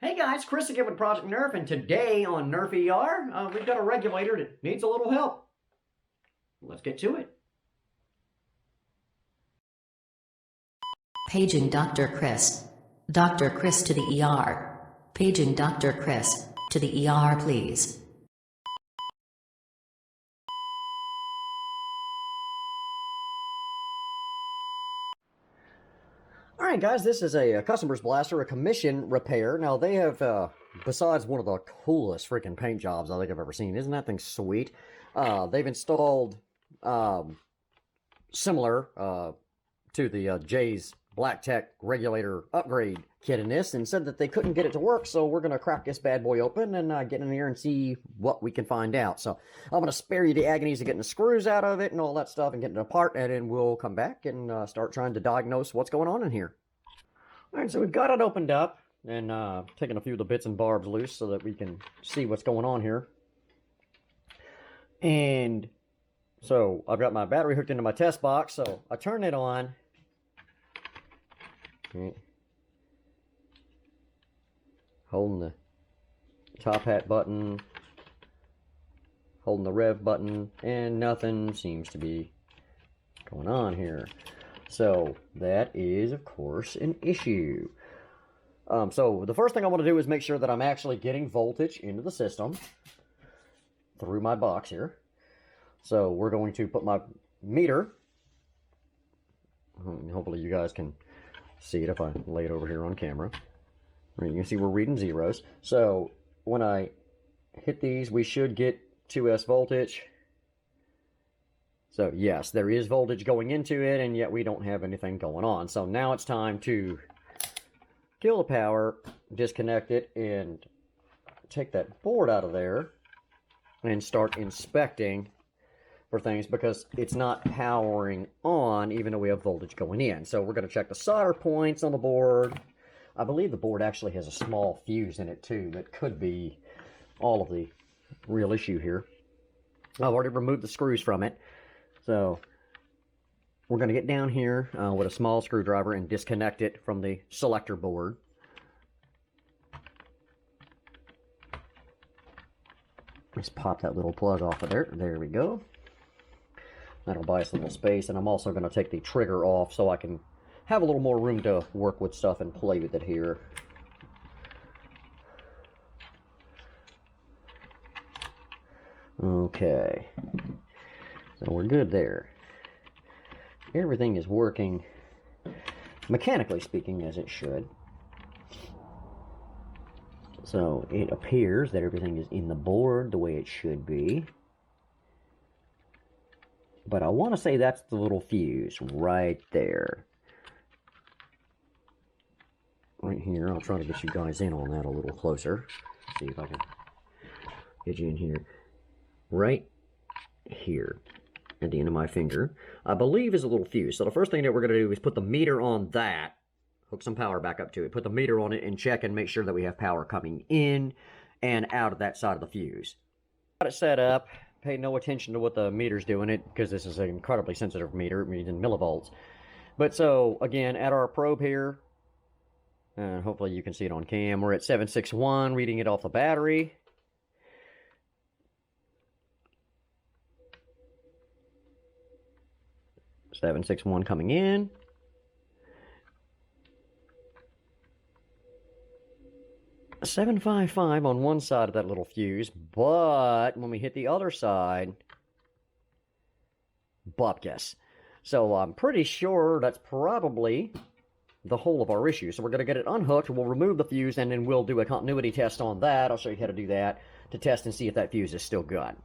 Hey guys, Chris again with Project Nerf, and today on Nerf ER, we've got a regulator that needs a little help. Let's get to it. Paging Dr. Chris. Dr. Chris to the ER. Paging Dr. Chris to the ER, please. Alright guys, this is a customer's blaster, a commission repair. Now they have, besides one of the coolest freaking paint jobs I think I've ever seen, isn't that thing sweet? They've installed, similar, to the, Jay's Black Tech Regulator upgrade kit in this, and said that they couldn't get it to work, so we're going to crack this bad boy open and get in here and see what we can find out. So I'm going to spare you the agonies of getting the screws out of it and all that stuff and getting it apart, and then we'll come back and start trying to diagnose what's going on in here. Alright, so we've got it opened up and taking a few of the bits and barbs loose so that we can see what's going on here. And so I've got my battery hooked into my test box, so I turn it on. Holding the top hat button, holding the rev button, and nothing seems to be going on here. So that is, of course, an issue. So the first thing I want to do is make sure that I'm actually getting voltage into the system through my box here. So we're going to put my meter, hopefully you guys can see it if I lay it over here on camera. You can see we're reading zeros. So when I hit these, we should get 2S voltage. So yes, there is voltage going into it, and yet we don't have anything going on. So now it's time to kill the power, disconnect it, and take that board out of there and start inspecting for things, because it's not powering on even though we have voltage going in. So we're going to check the solder points on the board. I believe the board actually has a small fuse in it too that could be all of the real issue here. I've already removed the screws from it. So we're going to get down here with a small screwdriver and disconnect it from the selector board. Let's pop that little plug off of there. There we go. That'll buy us a little space, and I'm also going to take the trigger off so I can have a little more room to work with stuff and play with it here. Okay, so we're good there. Everything is working, mechanically speaking, as it should. So it appears that everything is in the board the way it should be. But I want to say that's the little fuse right there. Right here. I'll try to get you guys in on that a little closer. See if I can get you in here. Right here at the end of my finger, I believe, is a little fuse. So the first thing that we're going to do is put the meter on that. Hook some power back up to it. Put the meter on it and check and make sure that we have power coming in and out of that side of the fuse. Got it set up. Pay no attention to what the meter's doing it, because this is an incredibly sensitive meter. It reads in millivolts. But so, again, at our probe here, and hopefully you can see it on cam, we're at 761, reading it off the battery. .761 coming in. .755 on one side of that little fuse, but when we hit the other side, bupkis. So I'm pretty sure that's probably the whole of our issue. So we're going to get it unhooked, we'll remove the fuse, and then we'll do a continuity test on that. I'll show you how to do that to test and see if that fuse is still good.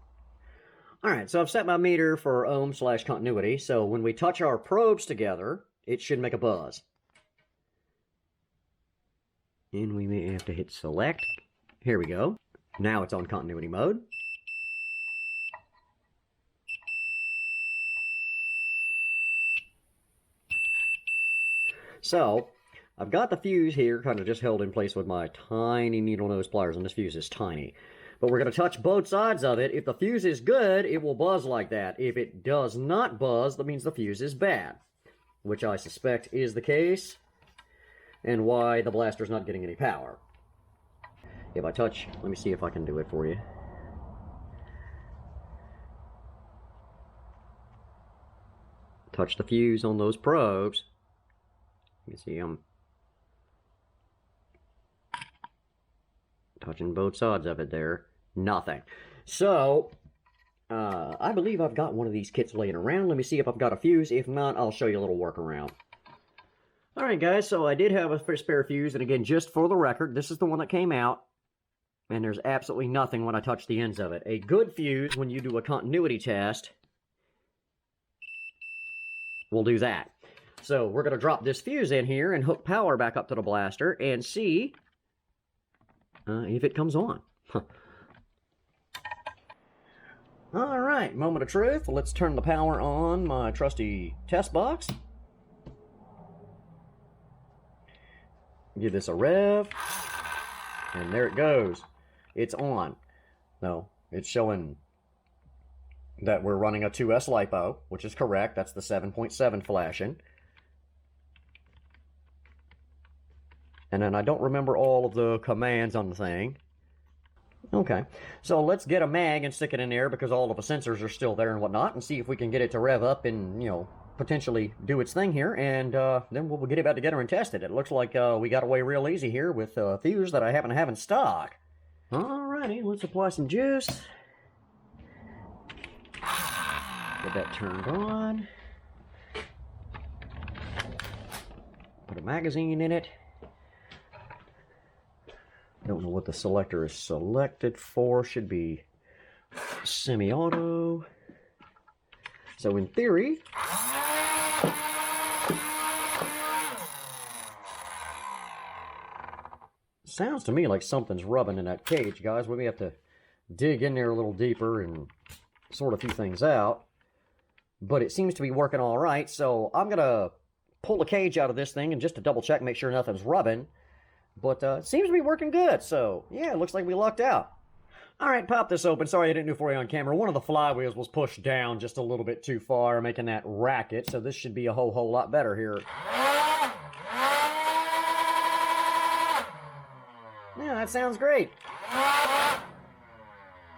Alright, so I've set my meter for ohm/continuity, so when we touch our probes together, it should make a buzz. And we may have to hit select. Here we go. Now it's on continuity mode. So, I've got the fuse here kind of just held in place with my tiny needle nose pliers, and this fuse is tiny. But we're going to touch both sides of it. If the fuse is good, it will buzz like that. If it does not buzz, that means the fuse is bad, which I suspect is the case, and why the blaster's not getting any power. If I touch, let me see if I can do it for you. Touch the fuse on those probes. You can see I'm touching both sides of it there. Nothing. So, I believe I've got one of these kits laying around. Let me see if I've got a fuse. If not, I'll show you a little workaround. Alright guys, so I did have a spare fuse, and again, just for the record, this is the one that came out, and there's absolutely nothing when I touch the ends of it. A good fuse, when you do a continuity test, will do that. So, we're going to drop this fuse in here and hook power back up to the blaster and see if it comes on. Alright, moment of truth. Let's turn the power on my trusty test box. Give this a rev. And there it goes. It's on. No, it's showing that we're running a 2S LiPo, which is correct. That's the 7.7 flashing. And then I don't remember all of the commands on the thing. Okay, so let's get a mag and stick it in there because all of the sensors are still there and whatnot, and see if we can get it to rev up and, you know, potentially do its thing here, and then we'll get it back together and test it. It looks like we got away real easy here with a fuse that I happen to have in stock. Alrighty, let's apply some juice. Get that turned on. Put a magazine in it. Don't know what the selector is selected for. Should be semi-auto. So in theory, sounds to me like something's rubbing in that cage, guys. We may have to dig in there a little deeper and sort a few things out. But it seems to be working all right, so I'm going to pull the cage out of this thing and just to double check, make sure nothing's rubbing. But it seems to be working good, so yeah, it looks like we lucked out. Alright, pop this open. Sorry I didn't do it for you on camera. One of the flywheels was pushed down just a little bit too far, making that racket, so this should be a whole lot better here. Yeah, that sounds great.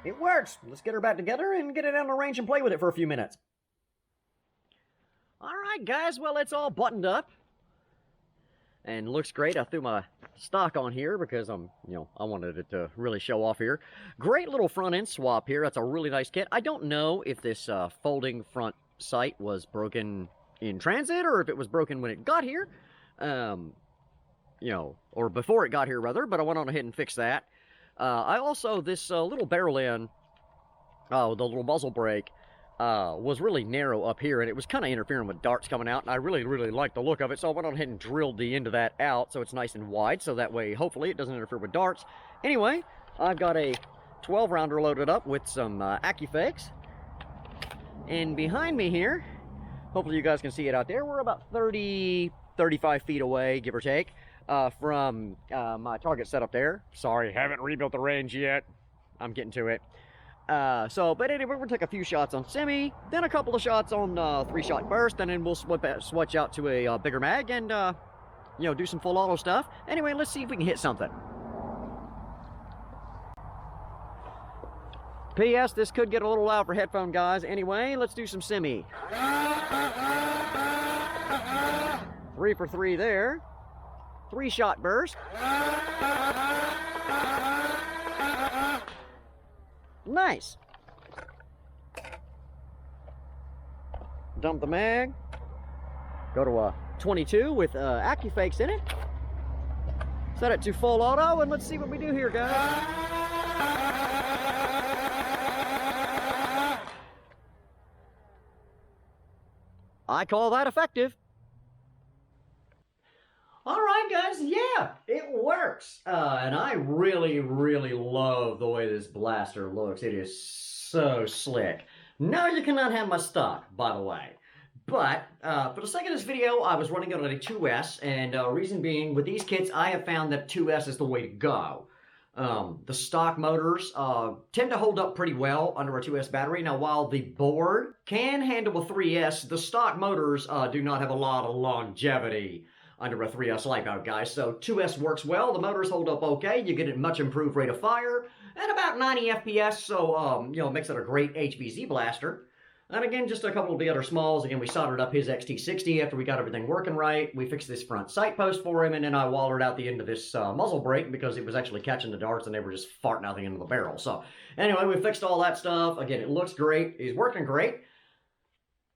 It works. Let's get her back together and get it out on the range and play with it for a few minutes. Alright guys, well it's all buttoned up. And looks great. I threw my stock on here because I wanted it to really show off here. Great little front end swap here. That's a really nice kit. I don't know if this folding front sight was broken in transit or if it was broken when it got here. Or before it got here rather, but I went on ahead and fixed that. I also, this little barrel end, the little muzzle brake, was really narrow up here, and it was kind of interfering with darts coming out, and I really liked the look of it, so I went on ahead and drilled the end of that out so it's nice and wide, so that way, hopefully, it doesn't interfere with darts. Anyway, I've got a 12-rounder loaded up with some AccuFakes, and behind me here, hopefully you guys can see it out there, we're about 35 feet away, give or take, from my target setup there. Sorry, haven't rebuilt the range yet. I'm getting to it. But anyway, we're going to take a few shots on semi, then a couple of shots on 3-shot burst, and then we'll switch out to a bigger mag and, do some full auto stuff. Anyway, let's see if we can hit something. P.S. This could get a little loud for headphone guys. Anyway, let's do some semi. 3 for 3 there. 3-shot burst. Nice. Dump the mag. Go to a 22 with AccuFakes in it. Set it to full auto and let's see what we do here, guys. I call that effective. Alright guys, yeah, it works. And I really love the way this blaster looks. It is so slick. No, you cannot have my stock, by the way. But, for the sake of this video, I was running it on a 2S, and reason being, with these kits, I have found that 2S is the way to go. The stock motors tend to hold up pretty well under a 2S battery. Now, while the board can handle a 3S, the stock motors do not have a lot of longevity. under a 3S light mode, guys. So 2S works well, the motors hold up okay, you get a much improved rate of fire, and about 90 FPS, so, makes it a great HVZ blaster. And again, just a couple of the other smalls. Again, we soldered up his XT60 after we got everything working right. We fixed this front sight post for him, and then I wallered out the end of this muzzle brake because it was actually catching the darts and they were just farting out the end of the barrel. So anyway, we fixed all that stuff. Again, it looks great. He's working great.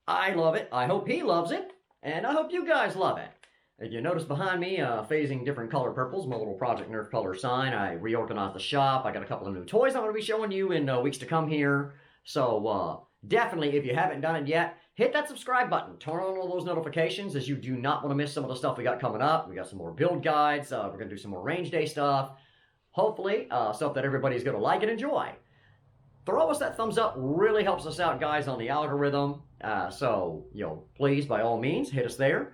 I love it. I hope he loves it. And I hope you guys love it. If you notice behind me, phasing different color purples, my little Project Nerf color sign. I reorganized the shop. I got a couple of new toys I'm going to be showing you in weeks to come here. So, definitely, if you haven't done it yet, hit that subscribe button. Turn on all those notifications as you do not want to miss some of the stuff we got coming up. We got some more build guides. We're going to do some more range day stuff. Hopefully, stuff that everybody's going to like and enjoy. Throw us that thumbs up. Really helps us out, guys, on the algorithm. So, please, by all means, hit us there.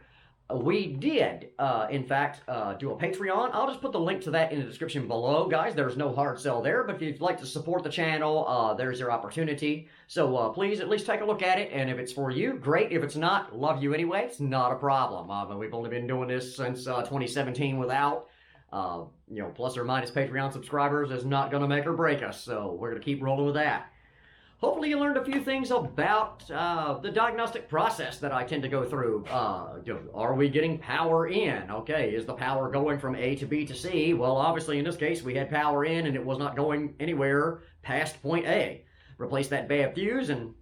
We did, in fact, do a Patreon. I'll just put the link to that in the description below, guys. There's no hard sell there, but if you'd like to support the channel, there's your opportunity. So please at least take a look at it, and if it's for you, great. If it's not, love you anyway. It's not a problem. We've only been doing this since 2017 without, plus or minus Patreon subscribers is not going to make or break us, so we're going to keep rolling with that. Hopefully you learned a few things about the diagnostic process that I tend to go through. Are we getting power in? Okay, is the power going from A to B to C? Well, obviously in this case we had power in and it was not going anywhere past point A. Replace that bad fuse and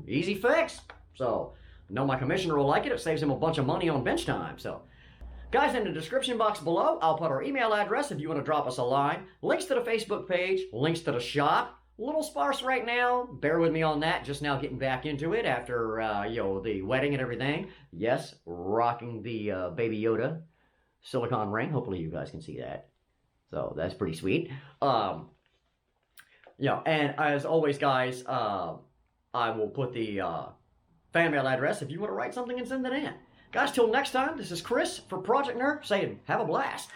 easy fix. So, I know my commissioner will like it. It saves him a bunch of money on bench time. So, guys, in the description box below, I'll put our email address if you want to drop us a line. Links to the Facebook page, links to the shop. A little sparse right now. Bear with me on that. Just now getting back into it after, the wedding and everything. Yes, rocking the Baby Yoda silicone ring. Hopefully you guys can see that. So that's pretty sweet. And as always, guys, I will put the fan mail address if you want to write something and send it in. Guys, till next time, this is Chris for Project Nerf saying, have a blast.